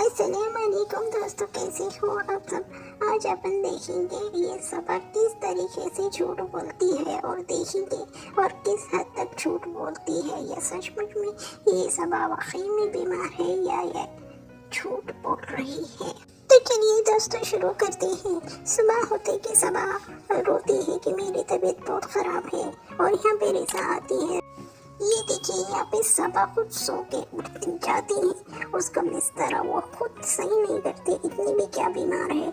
अस्सलाम वालेकुम दोस्तों, कैसे हो आप सब। आज अपन देखेंगे ये सबा किस तरीके से झूठ बोलती है और देखेंगे और किस हद तक झूठ बोलती है। या सचमुच में ये सबा वाकई में बीमार है या ये झूठ बोल रही है। तो चलिए दोस्तों शुरू करते हैं। सुबह होते कि सबा रोती है कि मेरी तबीयत बहुत खराब है और यहाँ पे रिजा आती है। ये देखिए यहाँ पे सबा खुद सो के उठ जाती है। उसका बिस्तर वो खुद सही नहीं करती, इतनी भी क्या बीमार है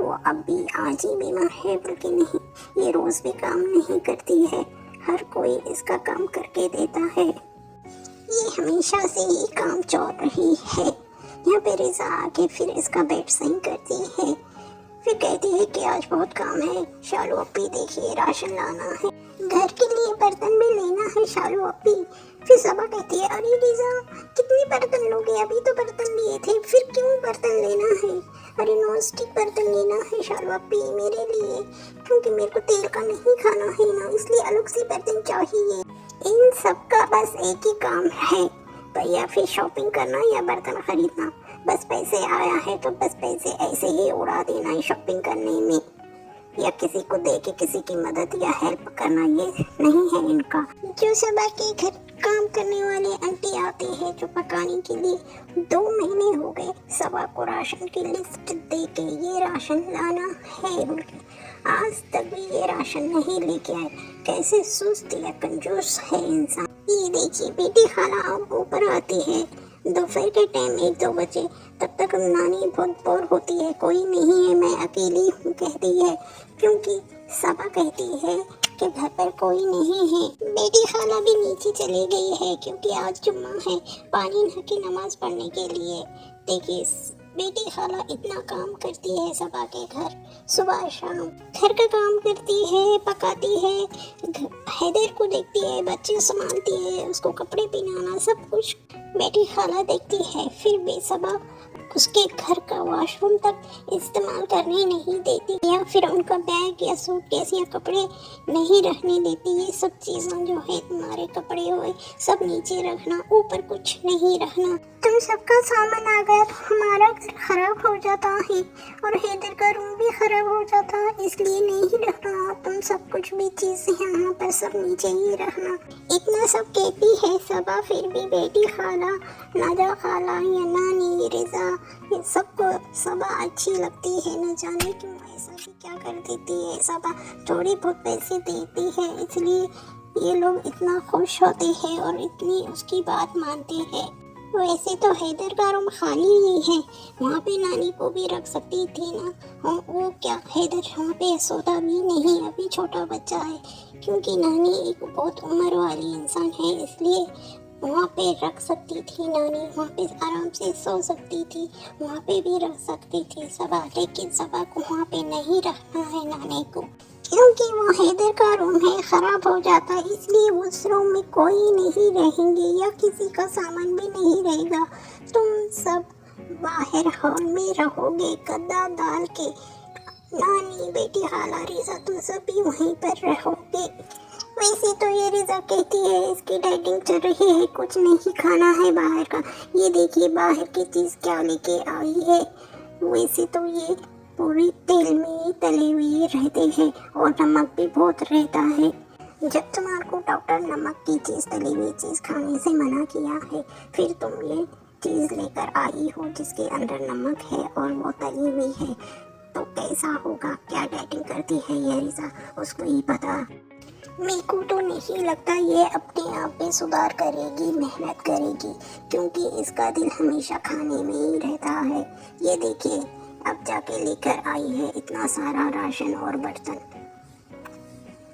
वो। अब भी आज ही बीमार है बल्कि नहीं, ये रोज भी काम नहीं करती है, हर कोई इसका काम करके देता है। ये हमेशा से ही काम चोर रही है। यहाँ पे रिजा आके फिर इसका बेड सही करती है, फिर कहती है कि आज बहुत काम है, शालू अपी देखिए राशन लाना है, घर के लिए बर्तन भी लेना है शालू अपी। फिर सबा कहती है अरे रिजा कितने बर्तन लोगे, अभी तो बर्तन लिए थे, फिर क्यों बर्तन लेना है। अरे नॉन स्टिक बर्तन लेना है शालू अपी मेरे लिए, क्योंकि मेरे को तेल का नहीं खाना है ना, इसलिए अलग से बर्तन चाहिए। इन सब का बस एक ही काम है भैया, फिर शॉपिंग करना या बर्तन खरीदना। बस पैसे आया है तो बस पैसे ऐसे ही उड़ा देना है शॉपिंग करने में, या किसी को दे के किसी की मदद या हेल्प करना, ये नहीं है इनका। जो सबा के घर काम करने वाले आंटी आते हैं जो पकाने के लिए, 2 महीने हो गए सबा को राशन की लिस्ट दे के ये राशन लाना है बोल के, आज तक भी ये राशन नहीं लेके आए। कैसे सुस्त या कंजूस है इंसान। ये देखिए बेटी खाला ऊपर आती है दोपहर के टाइम 1-2 बजे, तब तक नानी बहुत बोर होती है, कोई नहीं है मैं अकेली हूँ कहती है, क्योंकि सबा कहती है कि घर पर कोई नहीं है। बेटी खाला भी नीचे चली गई है क्योंकि आज जुम्मा है, पानी नहा के नमाज पढ़ने के लिए। देखिए बेटी खाला इतना काम करती है सबा के घर, सुबह शाम घर का काम करती है, पकाती है, हैदर को देखती है, बच्चे संभालती है, उसको कपड़े पहनाना सब कुछ बेटी खाला देखती है। फिर भी सबा उसके घर का वॉशरूम तक इस्तेमाल करने नहीं देती, या फिर उनका बैग या सूटकेस या कपड़े नहीं रखने देती। ये सब चीज़ें जो है तुम्हारे कपड़े हुए सब नीचे रखना, ऊपर कुछ नहीं रखना। तुम सबका सामान आ गया तो हमारा घर खराब हो जाता है और हैदर का रूम भी खराब हो जाता है, इसलिए नहीं रखना तुम सब कुछ भी चीज़ यहाँ पर सब नीचे ही रखना। इतना सब कहती है सबा, फिर भी बेटी खाला, नादा खाला या नानी रिजा ये सबको सबा अच्छी लगती है। न जाने क्यों ऐसा भी क्या कर देती है सबा, थोड़ी बहुत पैसे देती है इसलिए ये लोग इतना खुश होते हैं और इतनी उसकी बात मानते हैं। वैसे तो हैदर का रूम खाली ही है, वहाँ पे नानी को भी रख सकती थी ना, वो क्या हैदर वहाँ पे सोता भी नहीं, अभी छोटा बच्चा है, क्योंकि नानी एक बहुत उम्र वाली इंसान है, इसलिए वहाँ पे रख सकती थी नानी, वहाँ पे आराम से सो सकती थी, वहाँ पे भी रख सकती थी सबा। लेकिन सबा को वहाँ पे नहीं रखना है नानी को, क्योंकि वो हैदर का रूम है, खराब हो जाता है, इसलिए उस रूम में कोई नहीं रहेंगे या किसी का सामान भी नहीं रहेगा। तुम सब बाहर हॉल में रहोगे गद्दा डाल के, नानी बेटी खाला रिजा तुम सब भी वहीं पर रहोगे। वैसे तो ये रिजा कहती है इसकी डाइटिंग चल रही है, कुछ नहीं खाना है बाहर का। ये देखिए बाहर की चीज़ क्या लेके आई है। वैसे तो ये पूरी तेल में ही तले हुए रहते हैं और नमक भी बहुत रहता है। जब तुम्हारे को डॉक्टर नमक की चीज़, तली हुई चीज़ खाने से मना किया है, फिर तुम ये चीज़ लेकर आई हो जिसके अंदर नमक है और वो तली हुई है, तो कैसा होगा। क्या डाइटिंग करती है ये रिजा, उसको ही पता। मेरे को तो नहीं लगता ये अपने आप में सुधार करेगी, मेहनत करेगी, क्योंकि इसका दिल हमेशा खाने में ही रहता है। ये देखिए अब जाके लेकर आई है इतना सारा राशन और बर्तन।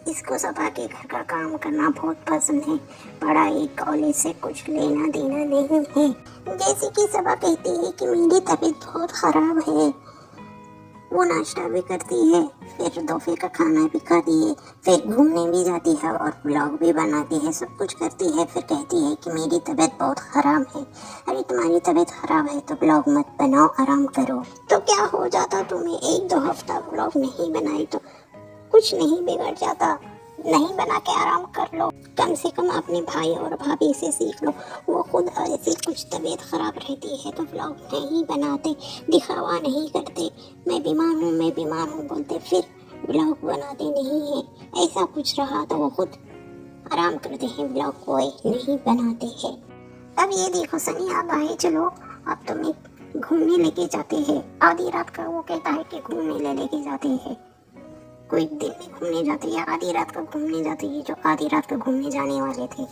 इसको सबा के घर का काम करना बहुत पसंद है, पढ़ाई कॉलेज से कुछ लेना देना नहीं है। जैसे कि सबा कहती है कि मेरी तबीयत बहुत खराब है, वो नाश्ता भी करती है, फिर दोपहर का खाना भी खाती है, फिर घूमने भी जाती है और व्लॉग भी बनाती है, सब कुछ करती है। फिर कहती है कि मेरी तबीयत बहुत ख़राब है। अरे तुम्हारी तबीयत ख़राब है तो व्लॉग मत बनाओ, आराम करो। तो क्या हो जाता तुम्हें, 1-2 हफ्ता व्लॉग नहीं बनाई तो कुछ नहीं बिगड़ जाता। नहीं बना के आराम कर लो। कम से कम अपने भाई और भाभी से सीख लो, वो खुद ऐसी कुछ तबीयत खराब रहती है तो व्लॉग नहीं बनाते, दिखावा नहीं करते, मैं बीमार हूँ बोलते, फिर व्लॉग बनाते नहीं है। ऐसा कुछ रहा तो वो खुद आराम करते हैं, व्लॉग कोई नहीं बनाते हैं। अब ये देखो सनी अब आए, चलो अब तुम्हें घूमने लेके जाते हैं। आधी रात का वो कहता है कि घूमने लेके जाते हैं, कोई दिन में घूमने जाते हैं, आधी रात को घूमने जाते हैं, जो आधी रात को घूमने जाने वाले थे।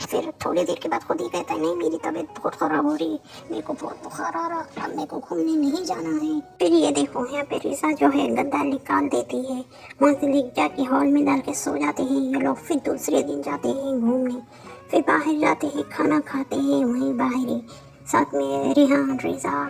फिर थोड़ी देर के बाद खुद ही कहता है नहीं मेरी तबीयत बहुत खराब हो रही है, मेरे को बहुत बुखार आ रहा, अब मेरे को घूमने नहीं जाना है। फिर ये देखो यहाँ पे रिसा जो है गद्दा निकाल देती है, वहाँ से ले जाके हॉल में डाल के सो जाते हैं ये लोग। फिर दूसरे दिन जाते हैं घूमने, फिर बाहर जाते हैं, खाना खाते हैं वहीं बाहर ही, साथ में रेहान, रिजा,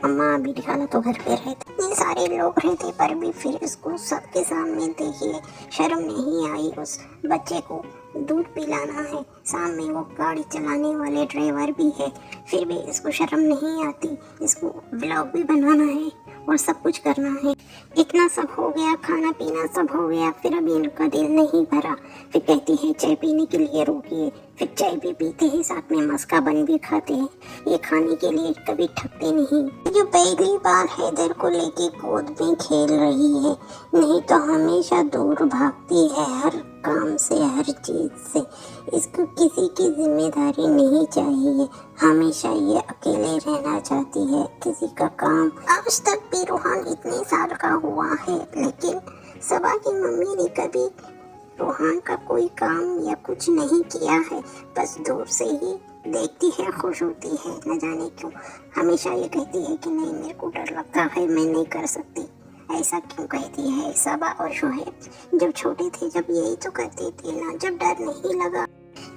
अम्मा अभी दिखाना तो घर पे रहते, इतने सारे लोग रहते, पर भी फिर इसको सबके सामने देखिए शर्म नहीं आई। उस बच्चे को दूध पिलाना है, सामने वो गाड़ी चलाने वाले ड्राइवर भी है, फिर भी इसको शर्म नहीं आती। इसको व्लॉग भी बनाना है और सब कुछ करना है। इतना सब हो गया, खाना पीना सब हो गया, फिर अभी इनका दिल नहीं भरा। फिर कहती है चाय पीने के लिए रोकिए, फिर चाय भी पीते हैं, साथ में मस्का बन भी खाते हैं। ये खाने के लिए कभी थकते नहीं। जो पहली बार हैदर को लेके गोद में खेल रही है, नहीं तो हमेशा दूर भागती है हर काम से, हर चीज से। इसको किसी की जिम्मेदारी नहीं चाहिए, हमेशा ये अकेले रहना चाहती है, किसी का काम। आज तक भी रूहान इतने साल का हुआ है, लेकिन सबा की मम्मी ने कभी रूहान का कोई काम या कुछ नहीं किया है, बस दूर से ही देखती है, खुश होती है। न जाने क्यों हमेशा ये कहती है कि नहीं मेरे को डर लगता है, मैं नहीं कर सकती। ऐसा क्यों कहती है? सबा और शोहेब जब छोटे थे जब यही तो करते थे ना, जब डर नहीं लगा।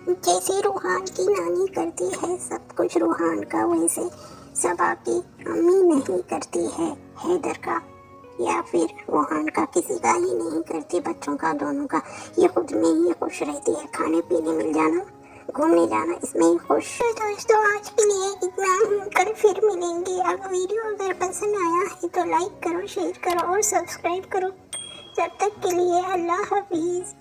जैसे रूहान की नानी करती है सब कुछ रूहान का, वैसे सबा की अम्मी नहीं करती है हैदर का, या फिर रूहान का, किसी का ही नहीं करती, बच्चों का, दोनों का। ये खुद में ही खुश रहती है, खाने पीने मिल जाना, घूमने जाना, इसमें ही खुश। तो दोस्तों आज के लिए इतना ही, कल फिर मिलेंगे। अगर वीडियो अगर पसंद आया है तो लाइक करो, शेयर करो और सब्सक्राइब करो। तब तक के लिए अल्लाह हाफिज।